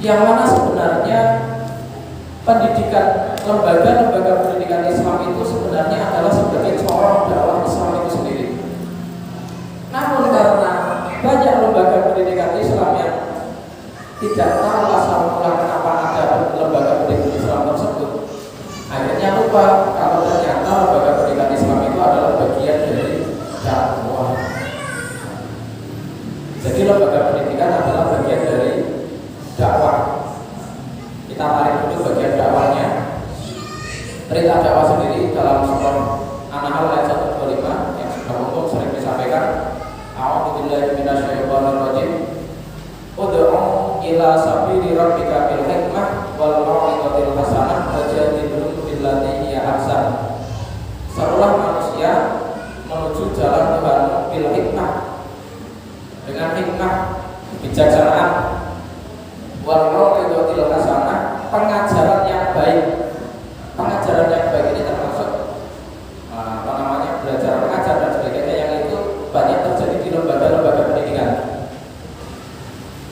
yang mana sebenarnya pendidikan lembaga-lembaga pendidikan Islam itu sebenarnya adalah sebagai corong dakwah Islam itu sendiri. Namun karena banyak lembaga pendidikan Islam yang tidak tahu asal mula kenapa ada lembaga pendidikan Islam tersebut, akhirnya lupa kalau ternyata lembaga pendidikan Islam itu adalah bagian dari dakwah. Jadi lembaga pendidikan adalah bagian dari dakwah. Kita tarik dulu bagian dakwahnya. Perintah dakwah sendiri dalam surah An-Nahl ayat 125 yang sudah umum sering disampaikan. A'udzubillahi minasyaitonir rajim. Ud'u ila sabili rabbika bil hikmah wal mau'izatil hasanah wajadilhum billati hiya ahsan. Serulah manusia menuju jalan Tuhanmu bil hikmah, dengan hikmah, kebijaksanaan, wal mau'izatil hasanah, pengajaran yang baik. Pengajaran yang baik ini termasuk belajar mengajar dan sebagainya yang itu banyak terjadi di lembaga-lembaga pendidikan.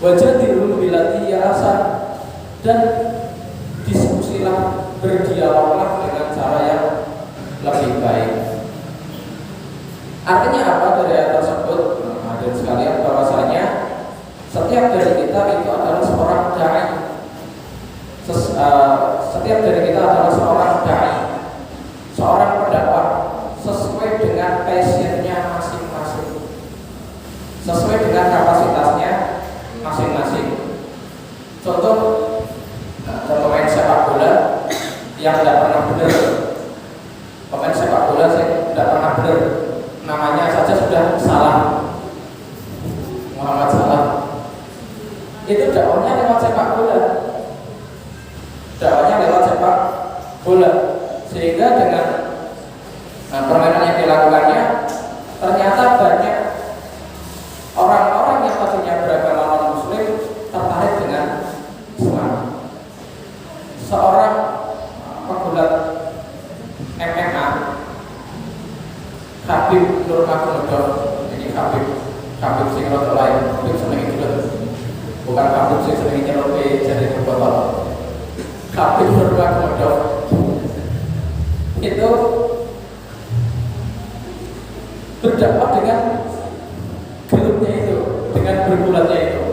Wajadilhum billati hiya ahsan, dan diskusilah, berdialoglah dengan cara yang lebih baik. Artinya apa dari ayat tersebut? Hadirin sekalian, bahwasanya setiap dari kita itu adalah seorang dai. Setiap dari kita adalah seorang dai, seorang pendakwah, sesuai dengan passionnya masing-masing, sesuai dengan kapasitasnya masing-masing. Contoh, pemain sepak bola yang tidak pernah benar, pemain sepak bola yang tidak pernah benar, namanya saja sudah salah, Muhammad Salah. Itu dakwahnya lewat sepak bola, dakwahnya lewat sepak bola, sehingga dengan permainan yang dilakukannya ternyata banyak orang-orang yang tadinya beragama non-muslim tertarik dengan Islam. Seorang pegulat MMA, Habib Nurmagomedov, ini Habib sing rada lain, Habib seneng itu, bukan Habib sing seneng nyelope jadi botol. Habib Nurmagomedov itu berdakwah dengan gelutnya itu, dengan bergulatnya itu.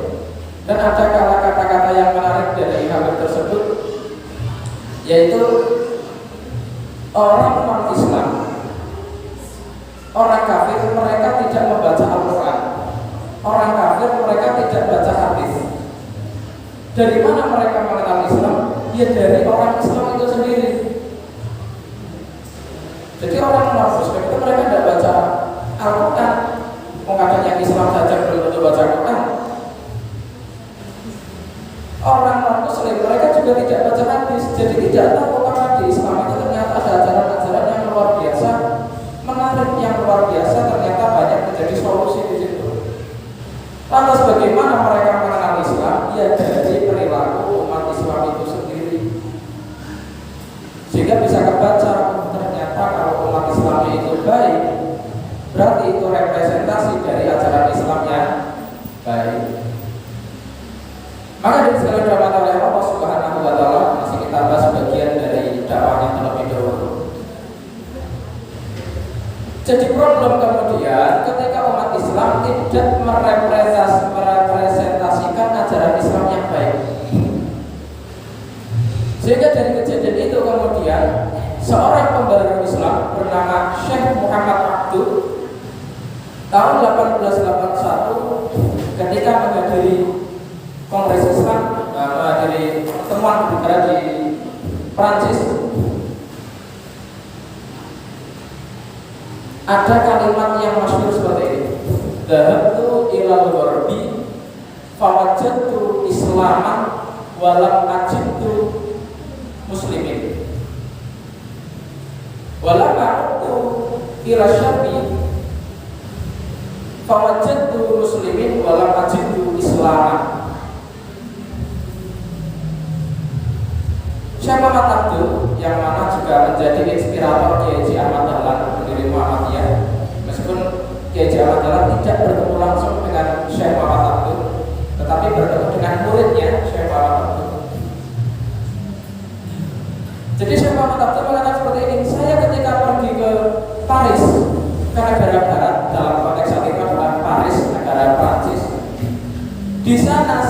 Dan ada kata-kata yang menarik dari Habib tersebut, yaitu orang non-Islam, orang kafir, mereka tidak membaca Al-Quran. Orang kafir, mereka tidak baca hadis. Dari mana mereka mengenal Islam? Ya dari orang Islam itu sendiri. Jadi orang non-Muslim itu mereka tidak baca Al-Quran. Mengatakan yang Islam saja belum tentu baca Al-Quran. Orang non-Muslim mereka juga tidak baca hadis. Jadi tidak tahu karena di Islam itu ternyata ada ajaran-ajaran yang luar biasa, menarik, yang luar biasa, ternyata banyak menjadi solusi di situ. Lantas bagaimana mereka mengenal Islam? Ya dari perilaku umat Islam itu sendiri. Sehingga bisa kebaca, ternyata kalau umat Islam itu baik, berarti itu representasi dari ajaran Islam yang baik. Maka dari segala rahmat oleh Allah Subhanahu wa Ta'ala, masih kita bahas bagian dari dakwahnya terlebih dahulu. Jadi problem kemudian ketika umat Islam tidak merepresentasikan ajaran Islam yang baik. Sehingga dari kejadian itu kemudian seorang pembaharu Islam bernama Syekh Muhammad Abdul tahun 1881 ketika menghadiri Kongres Islam, menghadiri pertemuan negara di Prancis, ada kalimat yang masyhur seperti ini: dhahabtu ilal gharbi fawajadtu islaman walam ajidtu muslimin walam a'udtu ila syarqi fawajadtu muslimin walam ajidtu islaman. Syekh Muhammad Abdul yang mana juga menjadi inspirator Kiai Haji Ahmad Dahlan pendiri Muhammadiyah, meskipun Kiai Haji Ahmad Dahlan tidak bertemu langsung dengan Syekh Muhammad Abdul, tetapi bertemu dengan muridnya Syekh Muhammad Abdul.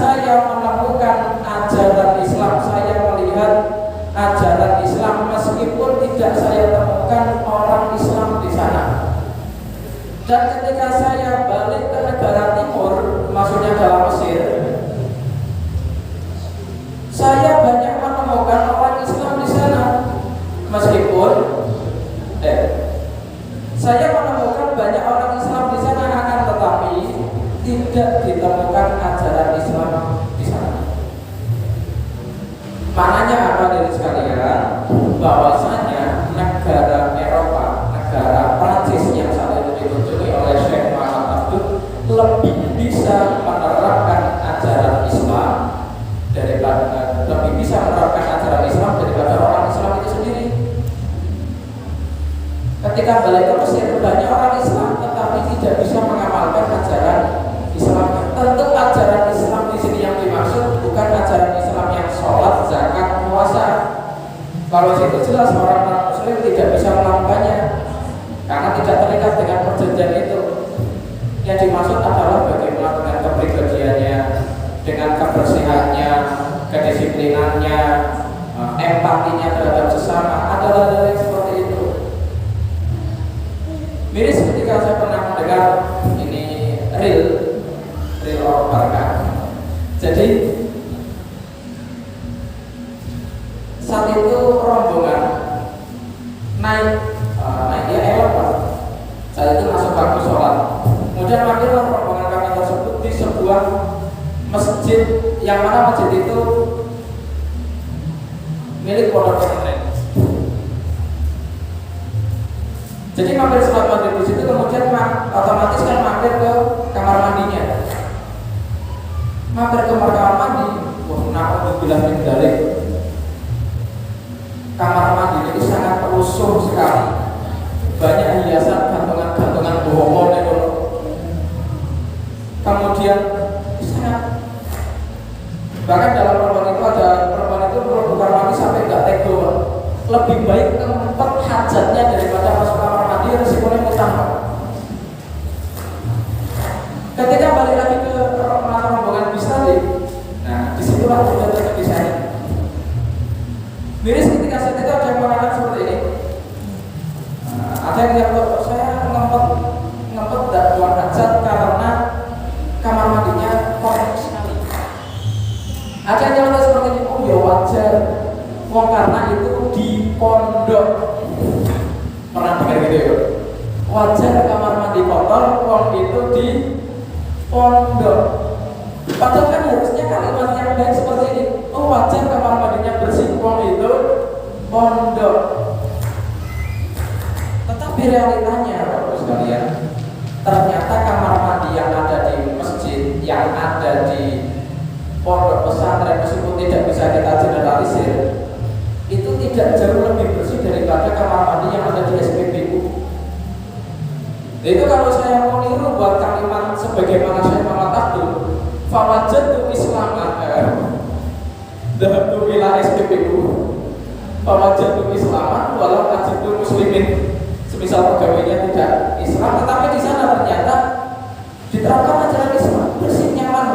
saya menemukan ajaran Islam, saya melihat ajaran Islam meskipun tidak saya temukan orang Islam di sana. Dan ketika saya balik ke negara timur, maksudnya dalam Mesir, saya banyak menemukan orang Islam di sana. Meskipun saya menemukan banyak orang Islam di sana, akan tetapi tidak ditemukan ajaran Islam di sana. Maknanya apa dari sekalian? Bahwasanya negara Eropa, negara Prancis yang saat itu dikunjungi oleh Syekh Muhammad Abdul lebih bisa menerapkan ajaran Islam daripada orang Islam itu sendiri. Ketika balik ke Mesir, banyak orang Islam tetapi tidak bisa mengamalkan ajaran Islam. Tentu ajaran Islam di sini yang dimaksud bukan ajaran Islam yang sholat, zakat, puasa. Kalau itu jelas orang Muslim tidak bisa melakukannya karena tidak terikat dengan perjanjian itu. Yang dimaksud adalah bagaimana dengan kepribadiannya, dengan kebersihannya, kedisiplinannya, empatinya terhadap sesama, adalah hal yang seperti itu. Miris ketika saya pernah mendengar ini real or barakah. Jadi saat itu rombongan naik dia elok. Saat itu masuk waktu sholat. Kemudian makinlah rombongan kami tersebut di sebuah masjid, yang mana masjid itu milik pondok pesantren. Jadi mampir sholat maghrib di situ, kemudian otomatis kan mampir ke kamar mandinya. Mampir ke kamar mandi, na'udzubillah min dzalik. Kamar mandi itu sangat rusuh sekali. Banyak hiasan, gantungan-gantungan bohong itu. Kemudian sangat, bahkan dalam perempuan itu ada perempuan itu bukan mandi sampai nggak tego. Lebih baik ngempet hajatnya daripada masuk kamar mandi, resikonya utang. Ketika balik lagi ke rombongan bis tadi, nah disitulah sudah terjadi saya. Miris ketika saya itu ada yang mengatakan seperti ini. Ada yang bilang saya ngempet dan buang hajat karena kamar mandinya kotor sekali. Ada yang bilang seperti ini, oh ya wajar, karena itu di pondok. Pernah dengar gitu ya? Wajar kamar mandi kotor, itu di pondok. Padahal kan harusnya kalimat yang baik seperti ini. Oh wajar kamar mandinya bersih, itu pondok. Tetapi realitanya, Bapak sekalian, ternyata kamar mandi yang ada di masjid, yang ada di pondok pesantren, meskipun tidak bisa kita generalisir, itu tidak jauh lebih bersih daripada kamar mandi yang ada di SPBU. Itu kalau saya mau niru buat kalimat sebagaimana Syekh Muhammad Abdul, fawajadu islaman dhahabtu ila SPBU fawajadu islaman walau ajidu muslimin. Semisal pegawainya tidak Islam, tetapi di sana ternyata diterapkan ajaran Islam, bersih, nyaman.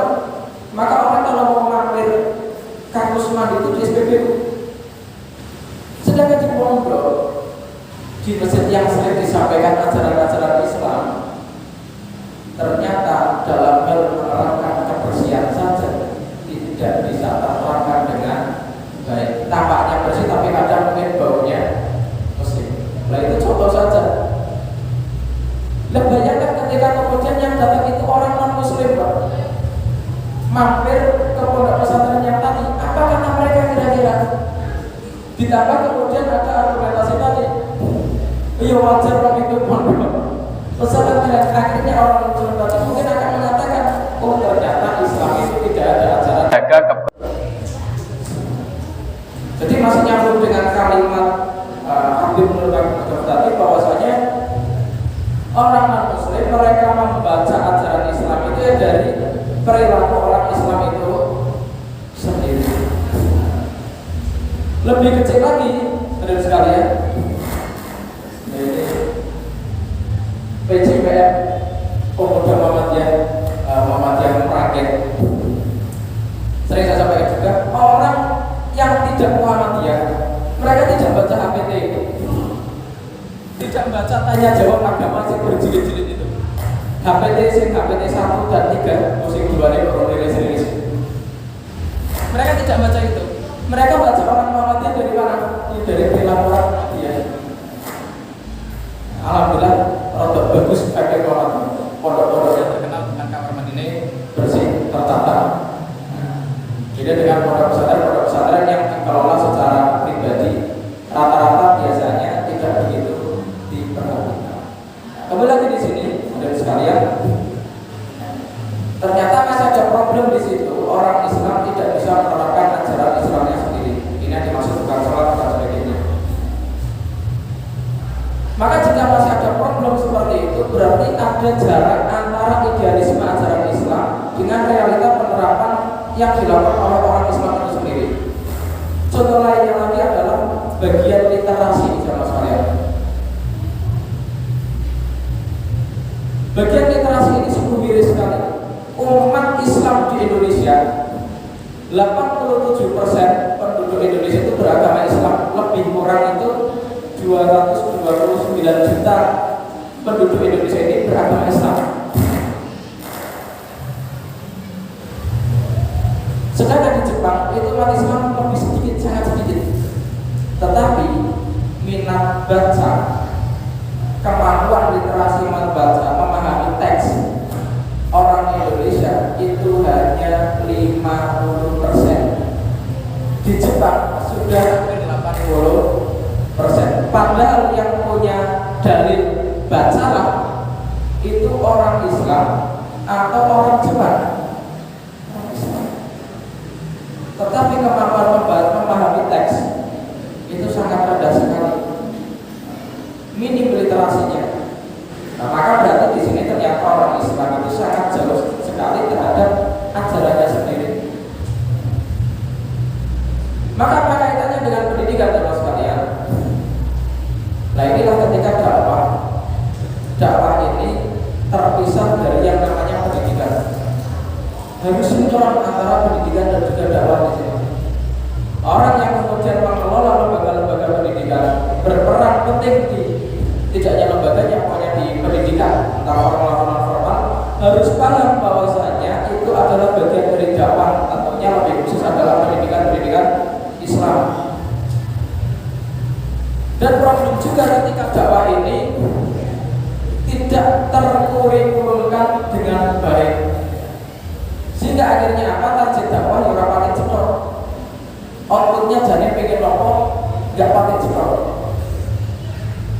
Maka orang kalau mau mampir kampus mandi itu di SPBU. Sedangkan di pondok, di masjid yang sering disampaikan ajaran-ajaran Islam, ternyata dalam hal menerapkan kebersihan saja tidak bisa terapkan dengan baik. Tampaknya bersih tapi kadang mungkin baunya muslim. Nah itu contoh saja. Nah bayangkan ketika kemudian yang datang itu orang non muslim, Pak, mampir ke pondok pesantren yang tadi, apa kata mereka kira-kira? Ditambah kemudian ada argumentasi tadi, iya wajar orang itu pondok. Pesantren akhirnya orang muslim tadi mungkin akan mengatakan, oh ternyata Islam itu tidak ada ajaran jaga Jadi masih nyambung dengan kalimat Habib Nurul tadi, bahwasanya orang non muslim mereka membaca ajaran Islam itu ya dari perilaku orang Islam itu sendiri. Lebih kecil lagi, saudara sekalian, PJPM Pemuda Muhammadiyah Meranggen. Sering saya sampaikan juga, orang yang tidak Muhammadiyah, mereka tidak baca HPT, tidak baca tanya jawab agama yang berjilid-jilid itu. HPT 1 dan 3, musik 2 ini orang rilis. Mereka tidak baca itu. Mereka baca orang Muhammadiyah dari mana? Dari perilaku orang Muhammadiyah. Alhamdulillah, rotok bagus pakai pondok-pondok yang terkenal dengan kamar mandi bersih, tertata. Jadi dengan pondok pesantren yang dikelola secara pribadi, rata-rata biasanya tidak begitu diperhatikan. Kembali lagi di sini, saudara sekalian, ternyata masih ada problem di situ. Orang Islam tidak bisa menerapkan ajaran Islamnya sendiri. Ini yang dimaksud bukan sholat dan sebagainya. Maka jika masih ada problem seperti itu, berarti ada jarak antara idealisme ajaran Islam dengan realita penerapan yang dilakukan oleh orang Islam itu sendiri. Contoh lainnya lagi adalah bagian literasi, sama sekalian. Bagian literasi ini sungguh miris sekali. Umat Islam di Indonesia, 87% penduduk Indonesia itu beragama Islam. Lebih kurang itu 229 juta penduduk Indonesia ini beragama Islam. Sedangkan di Jepang itu umat Islam lebih sedikit, sangat sedikit. Tetapi minat baca, kemampuan literasi membaca, memahami teks orang Indonesia itu hanya 50%. Di Jepang sudah hampir 80%. Padahal yang punya dalil bacalah itu orang Islam atau orang Jepang. Tetapi kemampuan memahami teks itu sangat rendah sekali, minim literasinya. Nah, maka berarti di sini ternyata orang Islam itu sangat jauh sekali terhadap ajarannya sendiri. Maka apa kaitannya dengan pendidikan, teman sekalian? Nah, inilah ketika dakwah ini terpisah dari yang namanya pendidikan. Harus sinkron antara pendidikan dan juga dakwah di sini. Orang yang kemudian mengelola lembaga-lembaga pendidikan berperan penting di tidak hanya lembaganya, pokoknya di pendidikan, entah formal atau non formal, harus paham bahwasanya itu adalah bagian dari dakwah. Tentunya lebih khusus adalah pendidikan Islam. Dan problem juga ketika dakwah ini tidak terkurikulumkan dengan baik, sehingga akhirnya apa? Target dakwah yang rapatnya cetok, outputnya jadi pengen nopo nggak pakai cetok.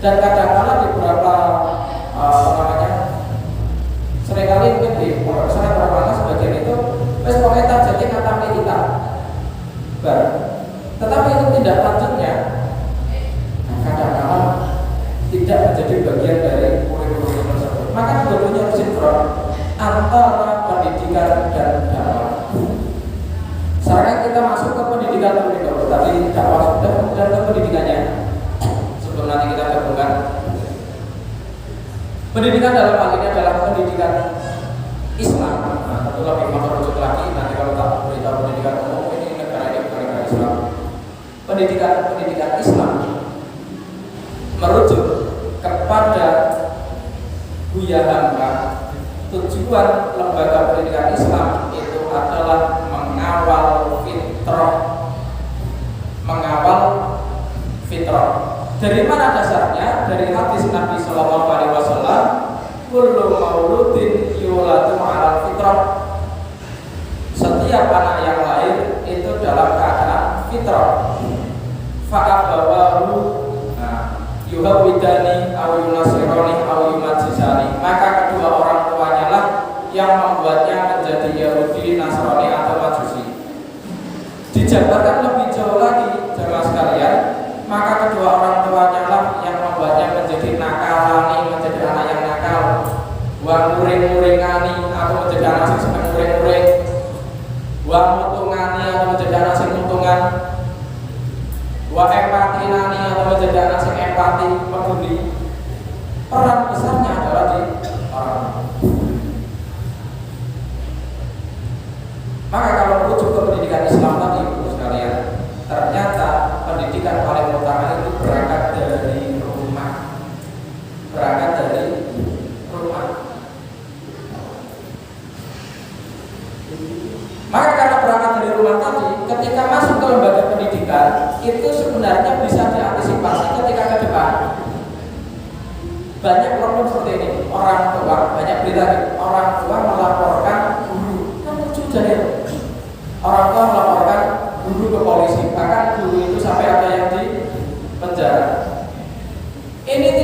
Dan kadang-kadang di beberapa seringkali mungkin di pondok pesantren berapa sebagian itu wes pokoknya targetnya ngatamnya kita tetapi itu tidak lanjutnya. Kadang-kadang tidak menjadi bagian dari kurikulum tersebut. Maka dua-duanya harus sinkron antara pendidikan dan dakwah. Sekarang kita masuk ke pendidikan terlebih dahulu. Tadi dakwah sudah, kemudian ke pendidikannya. Sebelum nanti kita gabungkan. Pendidikan dalam hal ini adalah pendidikan Islam. Nah, tentu lebih merujuk lagi. Nanti kalau tak beritahu pendidikan umum, ini negara ini bukan negara Islam. Pendidikan Islam merujuk kepada Buya Hamka. Tujuan lembaga pendidikan Islam itu adalah mengawal fitrah. Dari mana dasarnya? Dari hadis Nabi Sallallahu Alaihi Wasallam, kullu mauludin yuladu ma'al fitrah. Setiap anak yang lahir itu dalam keadaan fitrah. Fa'abawahu yuhawidani aw yunasirani aw yumajisani. Maka kedua orang tuanya lah yang membuatnya menjadi Yahudi, Nasrani atau Majusi. Dijabarkan lebih jauh lagi, jemaah sekalian, maka kedua orang tuanya lah yang membuatnya menjadi nakalani, menjadi anak yang nakal, wa muring-muringani atau menjadi anak yang senang muring-muring, wa mutungani atau menjadi anak yang mutungan, wa empatinani atau menjadi anak yang empati, peduli. Peran besarnya adalah di orang. Maka kalau merujuk ke pendidikan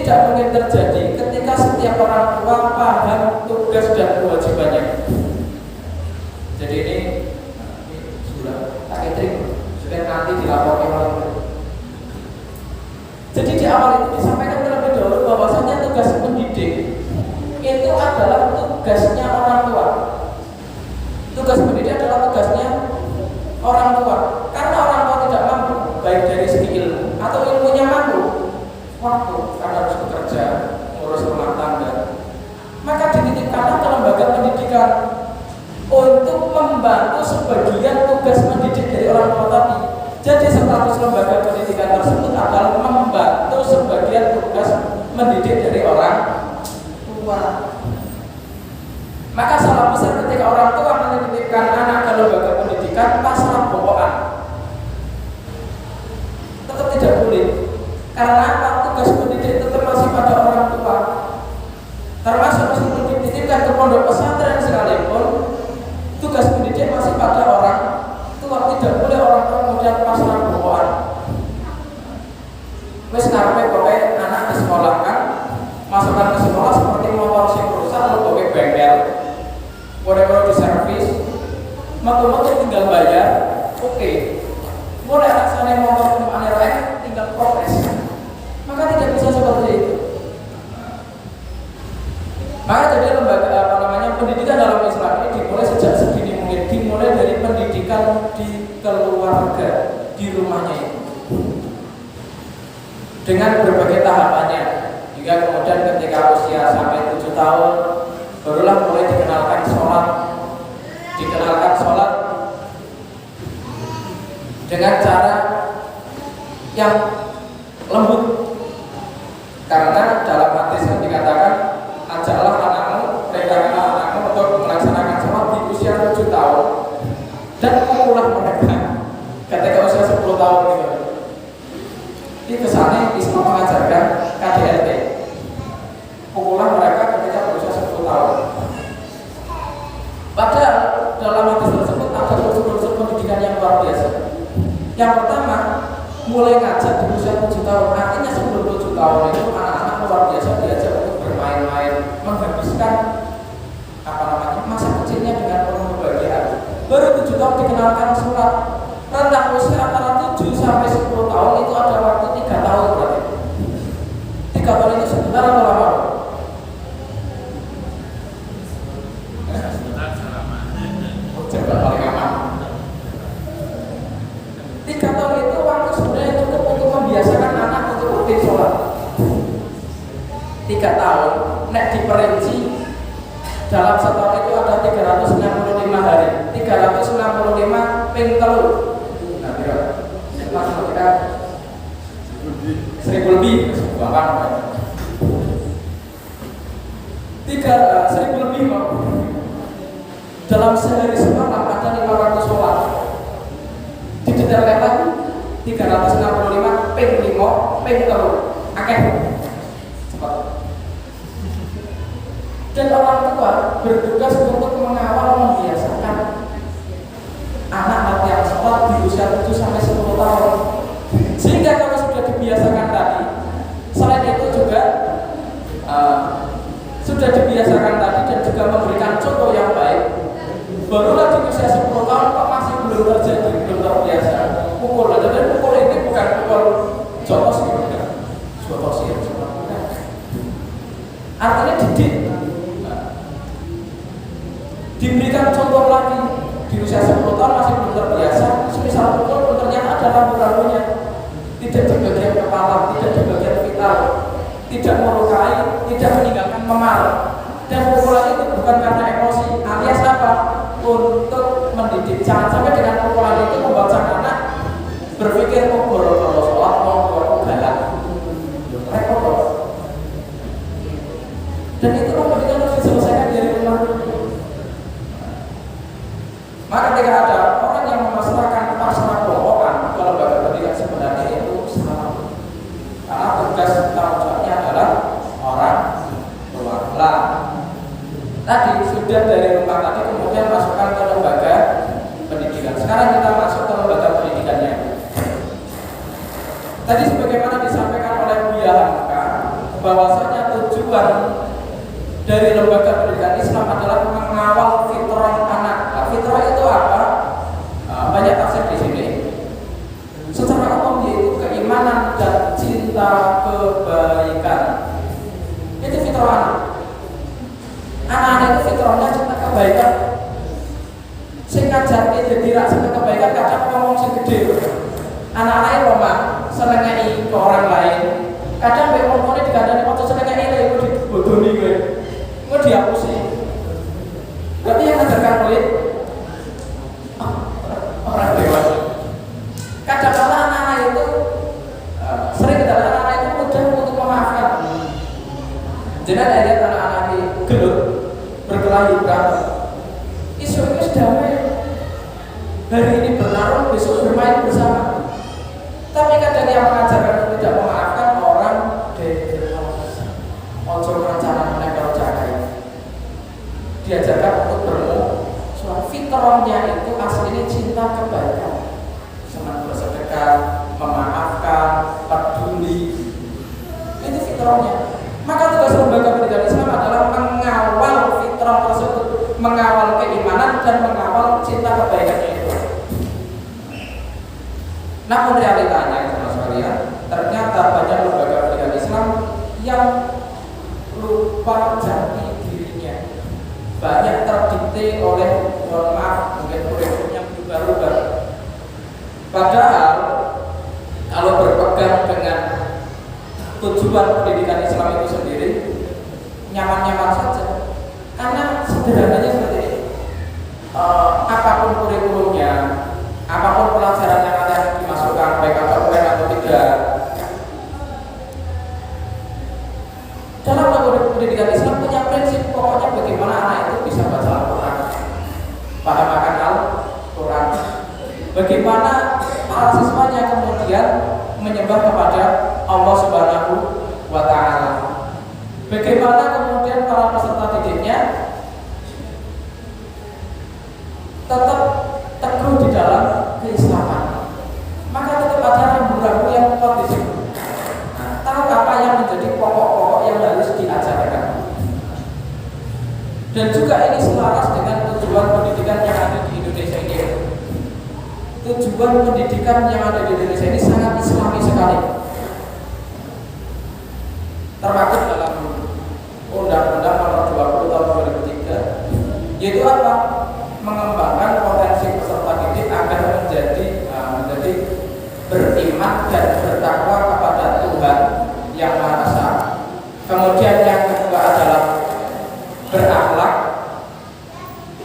tidak mungkin terjadi ketika setiap orang tua paham tugas dan kewajibannya. Jadi ini sudah tak catering, sudah nanti dilaporkan oleh murid. Jadi di awal itu disampaikan terlebih dahulu bahwasanya tugas pendidik itu adalah tugasnya orang tua. Tugas pendidik adalah tugasnya orang tua. Karena orang tua tidak mampu, baik dari segi ilmu atau ilmunya mampu, waktu karena harus bekerja, ngurus rumah tangga, maka dititipkanlah ke lembaga pendidikan untuk membantu sebagian tugas mendidik dari orang tua tadi. Jadi status lembaga pendidikan tersebut adalah membantu sebagian tugas mendidik dari orang tua. Maka salah besar ketika orang tua menitipkan anak ke lembaga pendidikan pasrah bohongan. Tetap tidak boleh. Karena apa? Tugas pendidik tetap masih pada orang tua. Termasuk meskipun dititipkan ke pondok pesantren sekalipun, tugas pendidik masih pada orang tua. Tidak boleh orang tua kemudian pasrah bohongan. Wes ngarepe pokoke anak disekolahkan, masukkan ke sekolah seperti motor sing rusak lalu pokoke bengkel. Boleh-boleh diservis, motor tinggal bayar, oke. Boleh rasanya motor aneh lain tinggal progres. Maka tidak bisa seperti itu. Maka jadi lembaga pendidikan dalam Islam ini dimulai sejak sedini mungkin, dimulai dari pendidikan di keluarga, di rumahnya itu, dengan berbagai tahapannya, hingga kemudian ketika usia sampai 7 tahun barulah mulai dikenalkan sholat dengan cara yang lembut. Karena dalam hadis yang dikatakan, ajaklah anakmu, perintahkanlah anakmu untuk melaksanakan sholat di usia 7 tahun dan pukullah mereka ketika usia 10 tahun gitu. Ini kesannya Islam mengajarkan KDRT, pukullah mereka ketika berusia 10 tahun. Padahal dalam hadis tersebut ada unsur-unsur pendidikan yang luar biasa. Yang pertama, mulai ngajar di usia 7 tahun. Artinya sebelum 7 tahun itu anak-anak luar biasa diajak untuk bermain-main, menghabiskan masa kecilnya dengan penuh kebahagiaan. Baru 7 tahun dikenalkan sholat. Rentang usia antara 7 sampai 10 tahun itu ada waktu 3 tahun berarti. 3 tahun itu sebentar atau lama? Coba paling aman. 3 tahun itu waktu sebenarnya cukup untuk membiasakan anak untuk rutin sholat. 3 tahun, nek diperinci dalam setahun itu ada 365 hari. 365 ping telu. Nah, kira 1000 lebih, bahkan 1000 lebih kok. Dalam sehari semalam ada 5 waktu sholat. Didetailkan lagi 365 ping 5 ping telu. Akeh. Cepat. Dan orang tua bertugas untuk mengawal, membiasakan anak latihan sholat di usia 7 sampai 10 tahun. Sehingga kalau sudah dibiasakan tadi, selain itu juga sudah dibiasakan tadi dan juga memberikan contoh yang baik, barulah di usia 10 tahun kok masih belum terjadi, belum terbiasa pukul. Dan pukul ini bukan pukul jotos gitu, jotos ya. Artinya didik, diberikan contoh lagi. Di usia 10 tahun masih belum terbiasa, semisal pukul pun ternyata ada rambu-rambunya, tidak di bagian kepala, tidak di bagian vital, tidak melukai, tidak meninggalkan memar. Dan pukulan itu bukan karena emosi, alias apa? Untuk mendidik. Jangan sampai dengan pukulan itu membuat sang anak berpikir, oh kalau sholat mau galak, repot. Dan itu pendidikan harus diselesaikan dari rumah. Maka ketika ada orang yang memasrahkan pasrah bohongan ke lembaga pendidikan, sebenarnya itu salah. Karena tugas tanggung jawabnya adalah orang tua. Tadi sudah dari rumah tadi kemudian masukkan ke lembaga pendidikan. Sekarang kita masuk ke lembaga pendidikannya. Tadi sebagaimana disampaikan oleh Buya Hamka, bahwasanya tujuan dari lembaga pendidikan Islam adalah mengawal fitrah anak. Nah, fitrah itu apa? Banyak tafsir di sini. Secara umum yaitu keimanan dan cinta kebaikan. Itu fitrah anak. Anak-anak itu fitrahnya cinta kebaikan. Sing ngajake dadi rak cinta kebaikan kadang ngomong sing gede. Anak-anak Roma senengnya ke orang lain. Kadang mbek ngomongnya dikandani foto senengnya lha iku dibodoni kowe. Engko dihapusi. Berarti yang ngajarkan murid orang dewasa. Kadang-kadang anak-anak itu sering adalah anak-anak itu mudah untuk memaafkan. Jangan lihat anak-anak ini gelut, berkelahi berantem. Isu itu damai. Hari ini bertarung, besok bermain bersama. Tapi kadang yang mengajarkan tidak memaafkan orang ojo rencana menekan jagai. Diajarkan untuk bermusuh. Fitrahnya itu aslinya cinta kebaikan, senang bersedekah, memaafkan, peduli. Itu fitrahnya. Maka tugas lembaga pendidikan Islam adalah mengawal fitrah tersebut, mengawal keimanan dan mengawal cinta kebaikannya itu. Namun realitanya, teman sekalian, ternyata banyak lembaga pendidikan Islam yang lupa jati dirinya, banyak terdikte oleh, mohon maaf, mungkin kurikulumnya berubah-ubah. Padahal kalau berpegang dengan tujuan pendidikan Islam itu sendiri, nyaman-nyaman saja. Karena sederhananya seperti ini, apapun kurikulumnya, apapun pelajaran yang ada yang dimasukkan, baik atau tidak, dalam pendidikan Islam punya prinsip pokoknya bagaimana anak itu bisa baca Al-Quran, paham akan Al-Quran, bagaimana para siswanya kemudian menyembah kepada Allah Subhanahu wa Ta'ala, bagaimana kemudian para peserta didiknya tetap teguh di dalam keislaman. Maka tetap ada rambu-rambu yang kuat di situ. Nah, tahu apa yang menjadi pokok-pokok yang harus diajarkan. Dan juga ini selaras dengan tujuan pendidikan yang ada di Indonesia ini. Tujuan pendidikan yang ada di Indonesia ini sangat Islami sekali. Termaktub dalam Undang-Undang Nomor 20 Tahun 2003, yaitu apa? Mengembangkan potensi peserta didik agar menjadi beriman dan bertakwa kepada Tuhan Yang Maha Esa. Kemudian yang kedua adalah berakhlak.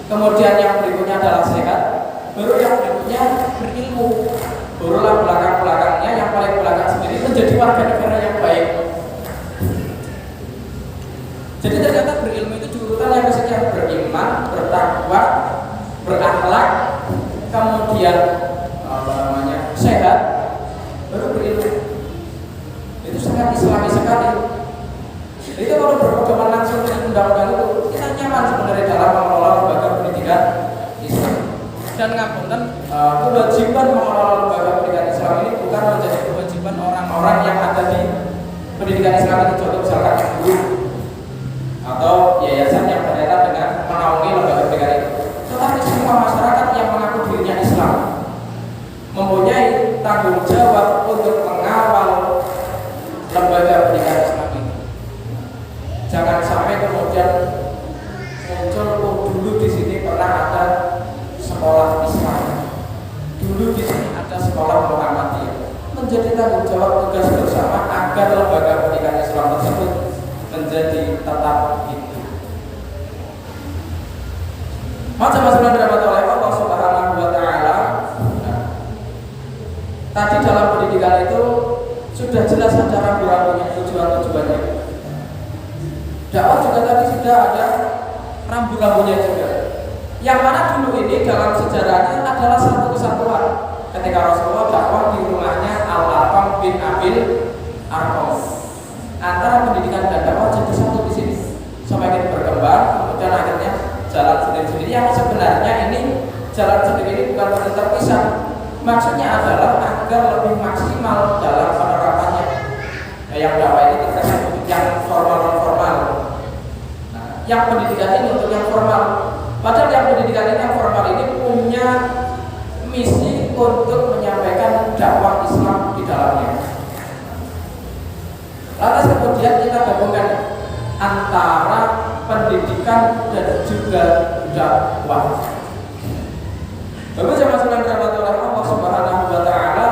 Kemudian yang berikutnya adalah sehat. Baru yang berikutnya berilmu. Barulah belakang-belakangnya yang paling belakang sendiri menjadi warga negara yang baik. Jadi ternyata berilmu itu diurutan yang kesekian: beriman, bertakwa, berakhlak, kemudian sehat, baru berilmu. Itu sangat Islami sekali. Itu kalau berpedoman langsung dengan undang-undang itu, kita nyaman sebenarnya dalam mengelola lembaga pendidikan Islam. Dan ngapunten, kewajiban mengelola lembaga pendidikan Islam ini bukan menjadi kewajiban orang-orang yang ada di pendidikan Islam itu, contoh misalkan guru atau yayasan yang berkaitan dengan menaungi lembaga pendidikan itu. Tetapi semua masyarakat yang mengaku dirinya Islam mempunyai tanggung jawab untuk mengawal lembaga pendidikan Islam ini. Jangan sampai kemudian muncul, dulu di sini pernah ada sekolah Islam, dulu di sini ada sekolah Muhammadiyah. Menjadi tanggung jawab tugas bersama agar lembaga pendidikan Islam tersebut menjadi tetap hidup. Macam-macam dirahmati oleh Allah Subhanahu wa Ta'ala. Tadi dalam pendidikan itu sudah jelas ada rambu-rambunya, tujuan-tujuannya. Dakwah juga tadi sudah ada rambu-rambunya juga. Yang mana dulu ini dalam sejarahnya adalah satu kesatuan. Ketika Rasulullah dakwah di rumahnya Al-Arqam bin Abil Arqam, antara pendidikan dan dakwah jadi satu di sini. Semakin berkembang, kemudian akhirnya jalan sendiri-sendiri. Yang sebenarnya ini jalan sendiri ini bukan berarti terpisah. Maksudnya adalah agar lebih maksimal dalam penerapannya. Yang dakwah ini terkesan yang yang pendidikan ini untuk yang formal. Padahal yang pendidikan ini yang formal ini punya misi untuk menyampaikan dakwah Islam di dalamnya. Lantas kemudian kita gabungkan antara pendidikan dan juga dakwah. Bapak jemaah sekalian rahmatullah Allah Subhanahu wa taala,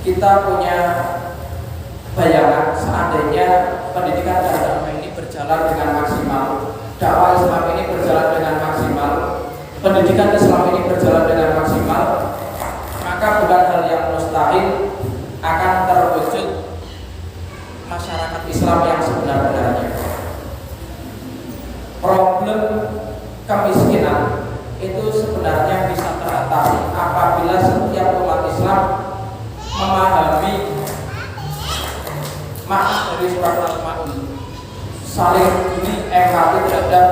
kita punya bayangan seandainya pendidikan dan dakwah ini berjalan dengan maksimal, dakwah Islam ini berjalan dengan maksimal, pendidikan Islam ini berjalan dengan maksimal, maka bukan hal yang mustahil akan terwujud masyarakat Islam yang sebenar-benarnya. Problem kemiskinan itu sebenarnya bisa teratasi apabila setiap umat Islam memahami makna dari surat Al-Maun, saling peduli, empati terhadap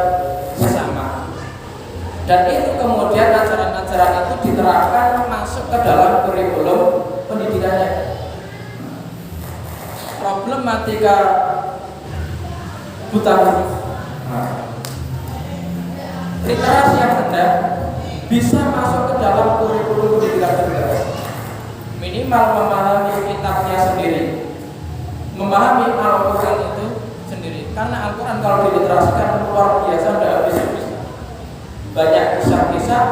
sesama. Dan itu kemudian ajaran-ajaran itu diterapkan masuk ke dalam kurikulum pendidikannya. Problematika buta huruf, literasi yang rendah bisa masuk ke dalam kurikulum pendidikan juga. Minimal memahami kitabnya sendiri, memahami Al-Quran itu sendiri. Karena Al-Quran kalau diliterasikan luar biasa, tidak habis-habis. Banyak kisah-kisah,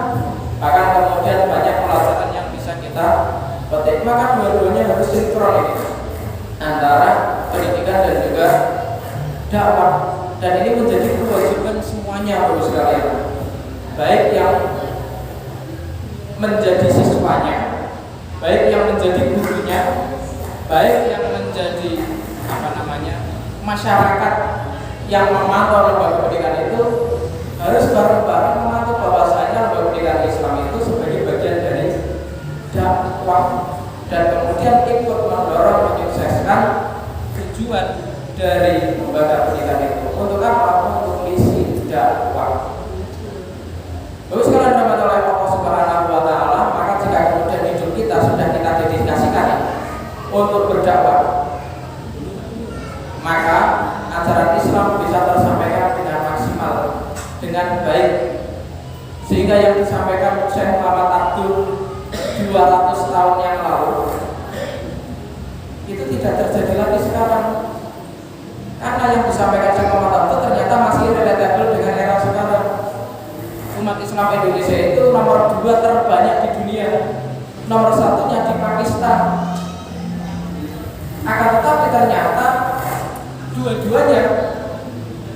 bahkan kemudian banyak pelajaran yang bisa kita petik. Maka dua-duanya harus sinkron ini antara pendidikan dan juga dakwah. Dan ini menjadi kewajiban semuanya Bapak sekalian, baik yang menjadi siswanya, baik yang menjadi gurunya, baik yang menjadi masyarakat yang memantau lembaga pendidikan itu, harus bareng-bareng memantau bahwasanya lembaga pendidikan Islam itu sebagai bagian dari dakwah, dan kemudian ikut mendorong menyukseskan tujuan dari lembaga pendidikan itu. Untuk apa? Untuk misi dakwah. Lalu sekalian rahmat oleh Allah Subhanahu wa taala, maka jika kemudian hidup kita sudah kita dedikasikan untuk berdakwah, maka ajaran Islam bisa tersampaikan dengan maksimal, dengan baik, sehingga yang disampaikan Syekh Muhammad Abdul 200 tahun yang lalu itu tidak terjadi lagi sekarang. Karena yang disampaikan Syekh Muhammad Abdul ternyata masih relatable dengan era sekarang. Umat Islam Indonesia itu nomor 2 terbanyak di dunia, nomor 1-nya di Pakistan. Akan tetapi ternyata dua-duanya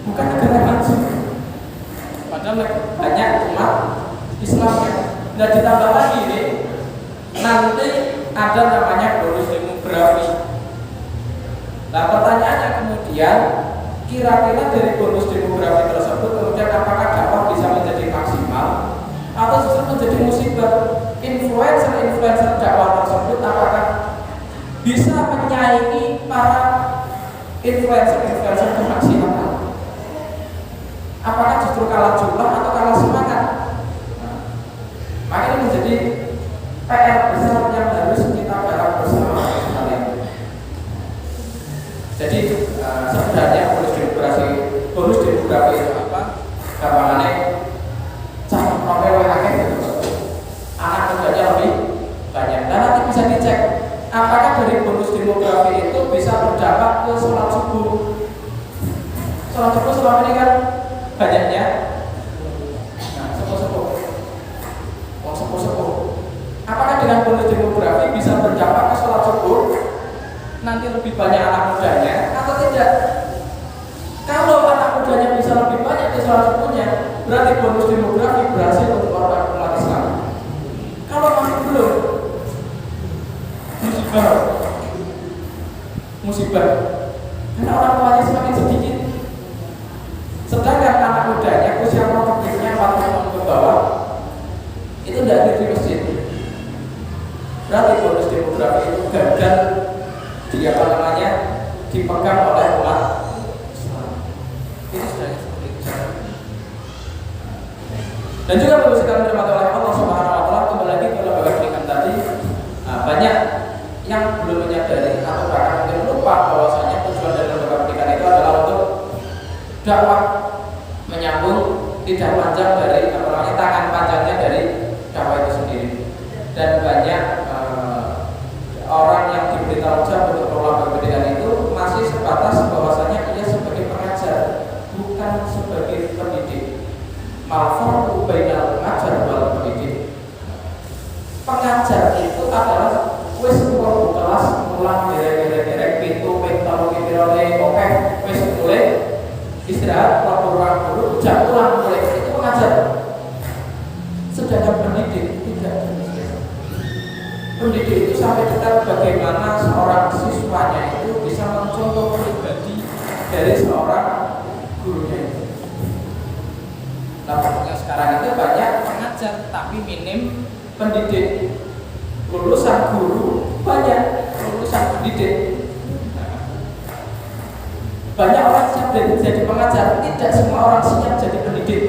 bukan negara maju, padahal banyak umat Islamnya. Dan ditambah lagi ini, nanti ada namanya bonus demografi. Nah pertanyaannya kemudian, kira-kira dari bonus demografi tersebut kemudian apakah dakwah bisa menjadi maksimal atau justru menjadi musibah? Influencer dakwah tersebut apakah bisa menyaingi para influencer kemaksiatan? Apakah justru kalah jumlah atau kalah semangat? Maka ini menjadi PR besar yang harus kita garap bersama sekalian. Jadi sebenarnya bonus demografi itu apa? Gampangannya cah profil akeh gitu. Anak mudanya lebih banyak. Dan nanti bisa dicek apakah dari bonus demografi itu bisa berdampak ke sholat subuh. Sholat subuh selama ini kan banyaknya sepuh-sepuh. Apakah dengan bonus demografi bisa berdampak ke sholat subuh? Nanti lebih banyak anak mudanya atau tidak? Kalau anak mudanya bisa lebih banyak di sholat subuhnya, berarti bonus demografi berhasil untuk orang umat Islam. Kalau masih belum, musibah. Karena orang tuanya semakin sedikit, sedangkan anak mudanya usia produktifnya 40 tahun ke bawah itu tidak ada di masjid. Berarti bonus demografi itu gagal dipegang oleh umat Islam. Itu sudah seperti itu. Dan juga perlu sekali dirahmati oleh Allah Subhanahu wa taala, kembali lagi ke lembaga pendidikan tadi, banyak yang belum menyadari atau bahkan mungkin lupa bahwasanya dakwah menyambung tidak panjang dari tangan panjangnya dari dakwah itu sendiri. Dan banyak orang yang diberi tanggung jawab untuk mengelola pendidikan itu masih sebatas bahwasanya ia sebagai pengajar, bukan sebagai pendidik. Malfarqu bainal pengajar wal pendidik. Pengajar itu adalah wis mlebu kelas mulang derek-derek pintu ping 3 pirone oke wis mulai istirahat pulang dulu jam pulang mulai itu pengajar. Sedangkan pendidik tidak. Pendidik itu sampai dekat bagaimana seorang siswanya itu bisa mencontoh pribadi dari seorang gurunya itu. Nah, sekarang itu banyak pengajar tapi minim pendidik. Lulusan guru banyak, lulusan pendidik. Banyak orang siap jadi pengajar, tidak semua orang siap jadi pendidik.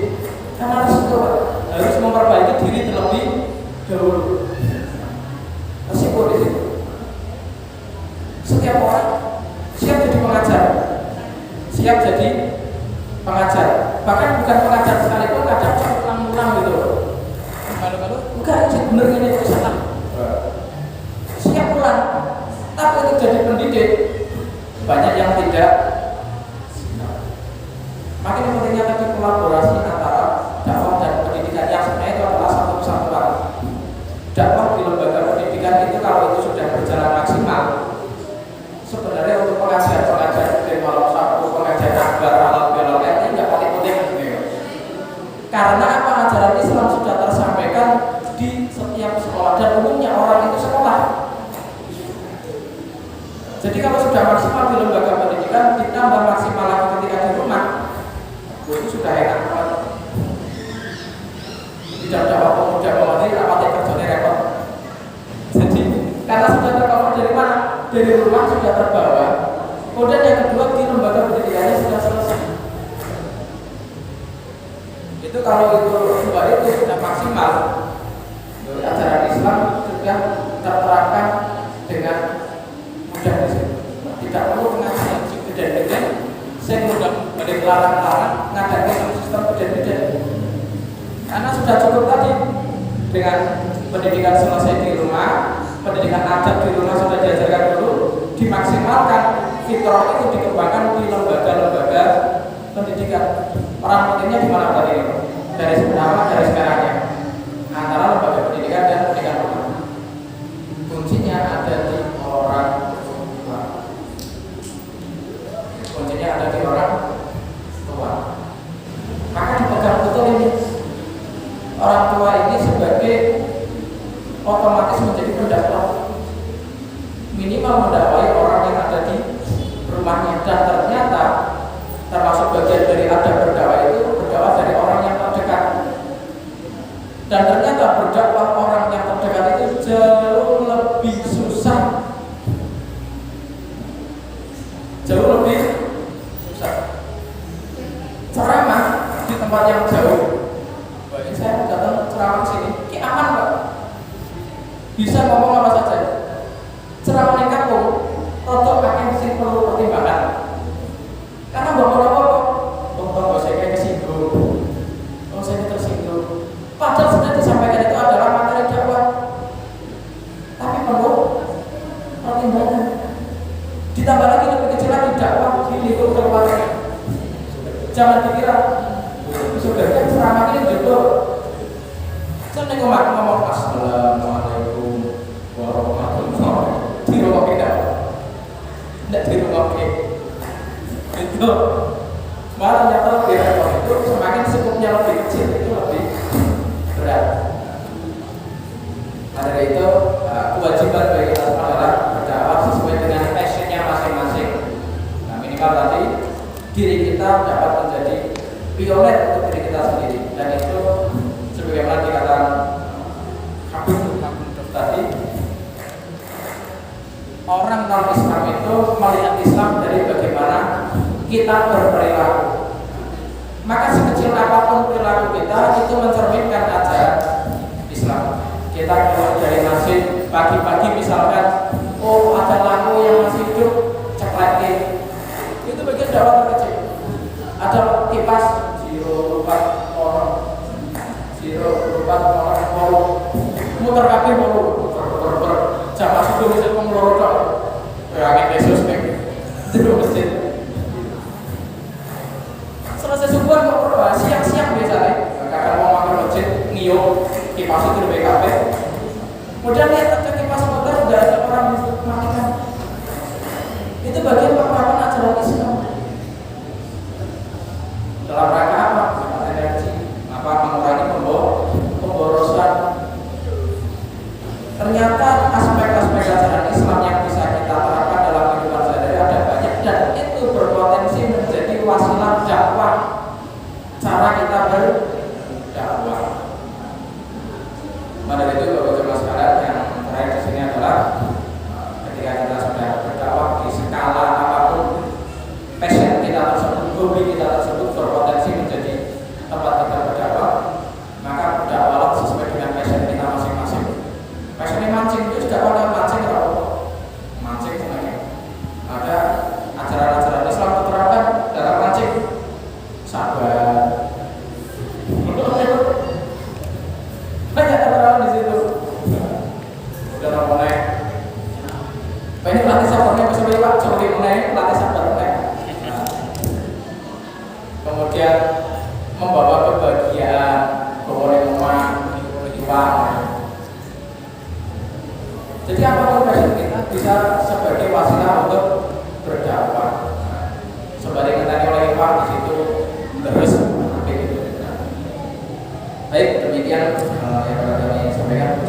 Karena harus memperbaiki diri terlebih dahulu. Resiko di situ. Setiap orang siap jadi pengajar, siap jadi pengajar. Bahkan bukan pengajar sekalipun, kadang ulang-ulang gitu. Kalau bukan bener ini itu salah. Siap ulang, tapi untuk jadi pendidik banyak yang tidak. Makin pentingnya tadi kolaborasi antara dakwah dan pendidikan yang sebenarnya itu adalah satu kesatuan. Dakwah di lembaga pendidikan itu kalau itu sudah berjalan maksimal, sebenarnya untuk pengajar di malam Sabtu, pengajar akbar halal bihalal ini nggak paling penting. Karena apa, ajaran Islam sudah tersampaikan di setiap sekolah dan umumnya orang itu sekolah. Jadi kalau sudah maksimal di lembaga pendidikan ditambah maksimal lagi ketika di rumah, itu sudah enak banget. Tidak ada waktu muda mengerti rapatnya kerjanya repot. Jadi karena sudah tercover dari mana? Dari rumah sudah terbawa. Kemudian yang kedua di lembaga pendidikannya sudah selesai. Itu kalau itu dua itu sudah maksimal. Ajaran Islam sudah terterapkan dengan mudah di situ. Tidak perlu pengajian gede-gede. Saya mudah melarang-larang ngadakan sistem gede-gede. Karena sudah cukup tadi dengan pendidikan selesai di rumah, pendidikan adab di rumah sudah diajarkan dulu, dimaksimalkan, fitrah itu dikembangkan di lembaga-lembaga pendidikan. Orang pentingnya di mana tadi? Dari sebenarnya, dari sekarangnya antara lembaga pendidikan dan pendidikan rumah. Kuncinya ada di orang tua. Kuncinya ada di orang tua. Maka dipegang betul ini. Orang tua ini sebagai otomatis menjadi pendakwah, minimal mendakwai orang yang ada di rumahnya. Dan ternyata termasuk bagian dari adab berdakwah itu berdakwah dari orang yang terdekat. Dan ternyata berdakwah orang yang terdekat itu jauh lebih susah, jauh lebih susah. Ceramah di tempat yang jauh, saya datang ceramah sini, ki aman Pak, bisa ngomong apa saja. Ceramah di kampung, rotok pakai sing perlu pertimbangan. Karena bapak-bapak, bapak saya kayak kesinggung, saya tersinggung. Padahal sudah disampaikan itu adalah materi dakwah, tapi perlu pertimbangan. Ditambah lagi lebih kecil lagi dakwah di lingkup keluarga. Jangan dikira sudah kan ceramah ini jodoh. Saya ngomong assalamualaikum warahmatullahi wabarakatuh. Di rumah kita, tidak di rumah kita. Itu malah nyata di rumah itu semakin skupnya lebih kecil itu lebih berat. Nah, dari itu kewajiban bagi kita semua adalah berdakwah sesuai dengan passionnya masing-masing. Nah, minimal tadi diri kita dapat menjadi pioner untuk diri kita sendiri, dan itu sebagaimana dikatakan Habib tadi, orang non-Islam itu melihat Islam dari bagaimana kita berperilaku. Maka sekecil apapun perilaku kita itu mencerminkan ajaran Islam. Kita keluar dari masjid pagi-pagi misalkan, oh ada lampu yang masih hidup, ceklekin, itu bagian dakwah terkecil. Ada lewat orang mau muter kabeh mau jam masuk dulu saya mau loro tok. Angin Yesus nih, itu masjid. Selesai subuh kok siang-siang biasanya. Kakak mau makan masjid, ngio kipas itu lebih kabeh. Kemudian lihat ke kipas motor udah ada orang matikan. Itu bagian penerapan ajaran Islam. Dalam rangka apa? Menghemat energi, mengurangi pemborosan. Ternyata aspek-aspek ajaran Islam yang bisa kita terapkan dalam kehidupan sehari-hari ada banyak dan itu berpotensi menjadi wasilah dakwah. Cara kita berdakwah. Pada itu Bapak Jemaah sekalian yang terakhir di sini adalah ketika kita sudah berdakwah di skala apapun, passion kita tersebut, hobi kita tersebut berpotensi menjadi tempat kita berdakwah, maka berdakwahlah sesuai dengan passion kita masing-masing. Passionnya mancing itu juga pada mancing sebenarnya. Ada ajaran-ajaran Islam terapkan dalam mancing, sabar. Banyak terang di situ. Udah mulai. Ini latih sabarnya seperti Pak, seperti mulai latih sabar mulai. Kemudian membawa kebahagiaan, kemuliaan, uang. Jadi apapun passion kita bisa sebagai wasilah untuk berdakwah. Sebagai yang oleh Pak di situ terus begitu. Baik, demikian yang dapat kami sampaikan.